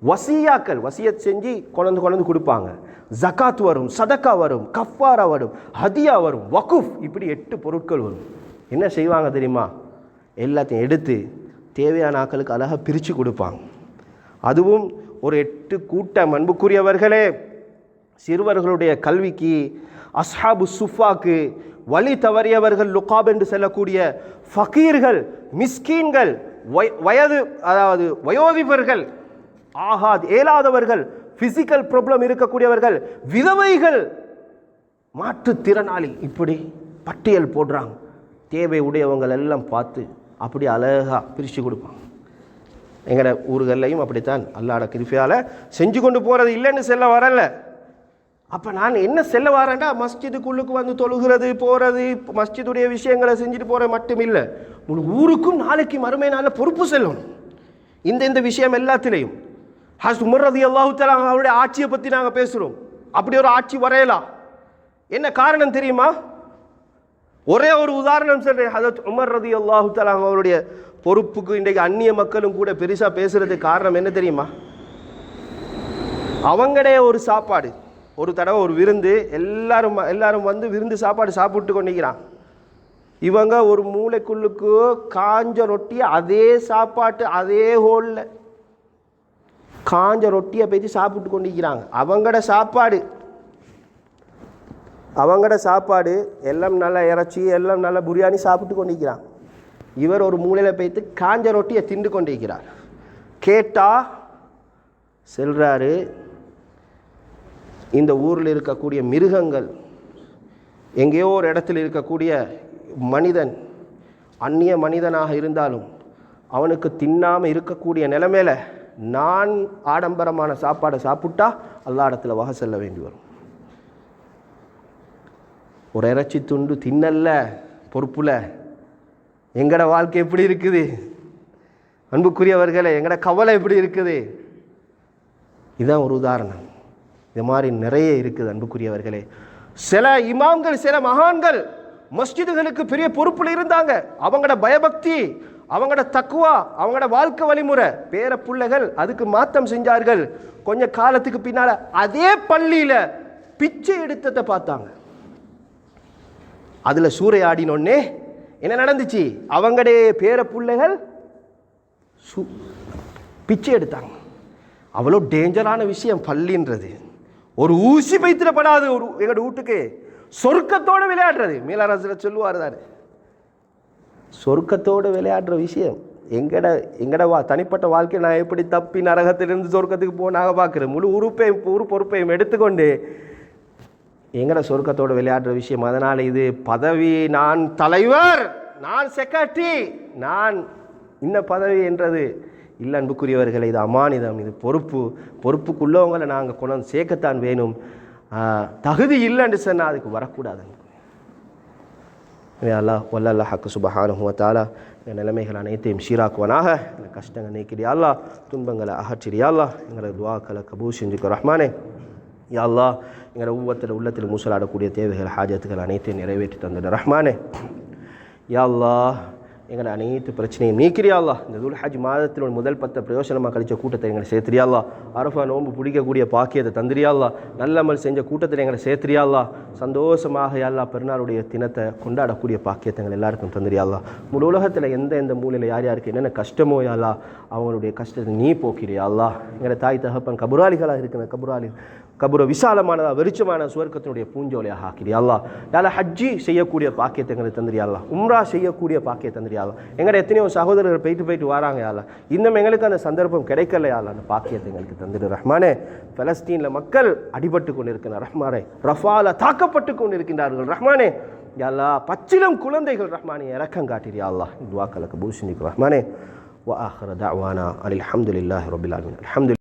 வசியாக்கள், வசியத் செஞ்சு கொண்டு கொடுப்பாங்க. ஜகாத் வரும், சதக்கா வரும், கஃபாரா வரும், ஹதியா வரும், வகுஃப், இப்படி 8 பொருட்கள் வரும். என்ன செய்வாங்க தெரியுமா? எல்லாத்தையும் எடுத்து தேவையான ஆட்களுக்கு அழகாக பிரித்து கொடுப்பாங்க. அதுவும் ஒரு 8 கூட்டம். அன்புக்குரியவர்களே, சிறுவர்களுடைய கல்விக்கு, அஸ்ஹாபு சுஃபாக்கு, வழி தவறியவர்கள், லுகாப் என்று சொல்லக்கூடிய ஃபகீர்கள், மிஸ்கீன்கள், வயது அதாவது வயோதிபர்கள், ஆகாத் ஏலாதவர்கள், பிசிக்கல் ப்ராப்ளம் இருக்கக்கூடியவர்கள், விதவைகள், மாற்றுத்திறனாளி, இப்படி பட்டியல் போடுறாங்க. தேவை உடையவங்கள் எல்லாம் பார்த்து அப்படி அழகாக பிரித்து கொடுப்பாங்க. எங்களோட ஊர்கள்லையும் அப்படித்தான் அல்லாஹ்வுடைய கிருபையால் செஞ்சு கொண்டு போகிறது இல்லைன்னு சொல்ல வரல. அப்போ நான் என்ன செல்ல வரேன்டா, மஸ்ஜிதுக்குள்ளுக்கு வந்து தொழுகிறது போகிறது, மஸ்ஜிதுடைய விஷயங்களை செஞ்சுட்டு போகிற மட்டும் இல்லை, முழு ஊருக்கும் நாளைக்கு மறுமை நாளில் பொறுப்பு செல்லணும். இந்த விஷயம் எல்லாத்திலையும் ஹஸ் உமர் ரலியல்லாஹு தஆலா அவருடைய ஆட்சியை பற்றி நாங்கள் பேசுகிறோம். அப்படி ஒரு ஆட்சி வரையலாம். என்ன காரணம் தெரியுமா? ஒரே ஒரு உதாரணம் சொல்கிறேன். ஹஜ்ரத் உமர் ரலியல்லாஹு தஆலா அவருடைய பொறுப்புக்கு இன்றைக்கு அந்நிய மக்களும் கூட பெருசாக பேசுகிறதுக்கு காரணம் என்ன தெரியுமா? அவங்களே ஒரு சாப்பாடு, ஒரு தடவை ஒரு விருந்து, எல்லாரும் வந்து விருந்து சாப்பாடு சாப்பிட்டு கொண்டிருக்கிறான். இவங்க ஒரு மூளைக்குள்ளுக்கு காஞ்ச ரொட்டி, அதே சாப்பாட்டு அதே ஹோலில் காஞ்ச ரொட்டியை பேசி சாப்பிட்டு கொண்டிருக்கிறாங்க. அவங்களோட சாப்பாடு எல்லாம் நல்ல இறைச்சி, எல்லாம் நல்ல பிரியாணி சாப்பிட்டு கொண்டிருக்கிறாங்க. இவர் ஒரு மூலையில் போய்த்து காஞ்ச ரொட்டியை திண்டு கொண்டிருக்கிறார். கேட்டால் செல்றாரு, இந்த ஊரில் இருக்கக்கூடிய மிருகங்கள், எங்கேயோ ஒரு இடத்துல இருக்கக்கூடிய மனிதன், அந்நிய மனிதனாக இருந்தாலும் அவனுக்கு தின்னாமல் இருக்கக்கூடிய நிலைமையில் நான் ஆடம்பரமான சாப்பாடை சாப்பிட்டா அல்லா இடத்துல வகை செல்ல வேண்டி வரும். ஒரு இறைச்சி துண்டு தின்னல்ல பொறுப்புல எங்கட வாழ்க்கை எப்படி இருக்குது அன்புக்குரியவர்களே, எங்கட கவலை எப்படி இருக்குது? இதுதான் ஒரு உதாரணம். இது மாதிரி நிறைய இருக்குது அன்புக்குரியவர்களே. சில இமாம்கள், சில மகான்கள் மஸ்ஜிதுகளுக்கு பெரிய பொறுப்பில் இருந்தாங்க. அவங்களோட பயபக்தி, அவங்களோட தக்குவா, அவங்களோட வாழ்க்கை வழிமுறை, பேர பிள்ளைகள் அதுக்கு மாற்றம் செஞ்சார்கள். கொஞ்ச காலத்துக்கு பின்னால் அதே பள்ளியில் பிச்சை எடுத்ததை பார்த்தாங்க. அதில் சூறையாடினோடனே என்ன நடந்துச்சு? அவங்களே பேர பிள்ளைகள் பிச்சை எடுத்தாங்க. அவ்வளோ டேஞ்சரான விஷயம் பள்ளின்றது. ஒரு ஊசி பைத்திரப்படாது. ஒரு எங்களோட வீட்டுக்கு சொர்க்கத்தோடு விளையாடுறது. மீனரசில் சொல்லுவார் தானே, சொர்க்கத்தோடு விளையாடுற விஷயம். எங்கட தனிப்பட்ட வாழ்க்கை நான் எப்படி தப்பி நரகத்திலிருந்து சொர்க்கத்துக்கு போனாக பார்க்குறேன். முழு பொறுப்பையும் எடுத்துக்கொண்டு எங்கட சொர்க்கத்தோடு விளையாடுற விஷயம். அதனால் இது பதவி, நான் தலைவர், நான் செக்ரட்டரி, நான் இன்ன பதவி என்றது இல்லை அன்புக்குரியவர்களை. இது அமானிதம், இது பொறுப்புக்குள்ளவங்களை நாங்கள் கொண்டு சேர்க்கத்தான் வேணும். தகுதி இல்லைன்னு சொன்னால் அதுக்கு வரக்கூடாது. அல்லாஹ் வல்ல ஹக்கு சுப்ஹானஹு வ தஆலா நிலைமைகள் அனைத்தையும் சீராக்குவனாக. இந்த கஷ்டங்கள் நீக்கிறியா அல்லாஹ், துன்பங்களை அகற்றியா அல்லாஹ், எங்களோட துஆக்களை கபூல் செஞ்சுக்க ரஹ்மானே. யா அல்லாஹ், எங்களோட உள்ளத்தில் மூசலாடக்கூடிய தேவைகள், ஹாஜத்துகள் அனைத்தையும் நிறைவேற்றி தந்துட ரஹ்மானே. யா அல்லாஹ், எங்களை அனைத்து பிரச்சனையும் நீக்கிறியா அல்லாஹ். இந்த துல்ஹஜ் மாதத்தில் முதல் 10 பிரயோசனமாக கழித்த கூட்டத்தை எங்களை சேர்த்திரியா அல்லாஹ். அரஃபா நோன்பு பிடிக்கக்கூடிய பாக்கியத்தை தந்திரியா அல்லாஹ். நல்லமல் செஞ்ச கூட்டத்தில் எங்களை சேர்த்திரியா அல்லாஹ். சந்தோஷமாக யா அல்லாஹ் பெருநாளுடைய தினத்தை கொண்டாடக்கூடிய பாக்கியத்தை எங்கள் எல்லாருக்கும் தந்திரியா அல்லாஹ். முழு உலகத்தில் எந்த மூலையில் யார் யாருக்கு என்னென்ன கஷ்டமோ யா அல்லாஹ், அவங்களுடைய கஷ்டத்தை நீ போக்கிறியா அல்லாஹ். எங்களை தாய் தகப்பன் கபுராளிகளாக இருக்கிற கபுர விசாலமானதாக வெளிச்சமான சுவர்க்கத்தினுடைய பூஞ்சோலையாக ஆக்கிறியா அல்லாஹ். யால ஹஜ்ஜி செய்யக்கூடிய பாக்கியத்தை எங்களுக்கு தந்திரியா அல்லாஹ். உம்ரா செய்யக்கூடிய பாக்கியத்தை தந்திரியா அல்லாஹ். எங்களை எத்தனையோ சகோதரர்கள் போயிட்டு வராங்க யா அல்லாஹ். இன்னும் எங்களுக்கு அந்த சந்தர்ப்பம் கிடைக்கலையா அல்லாஹ். அந்த பாக்கியத்தை எங்களுக்கு தந்துடு ரஹ்மானே. பலஸ்தீனில் மக்கள் அடிபட்டு கொண்டு இருக்கிறார் ரஹ்மானே. ரஃபால தாக்கப்பட்டு கொண்டு இருக்கின்றார்கள் ரஹ்மானே. யா அல்லாஹ், பச்சிலம் குழந்தைகள் ரஹ்மானே, இரக்கம் காட்டிறியா அல்லாஹ். துஆக்களை கபூல் செஞ்சுக்க ரஹ்மானே. வ ஆகிரு தஅவானா அல்ஹம்துலில்லாஹி ரப்பில் ஆலமீன்.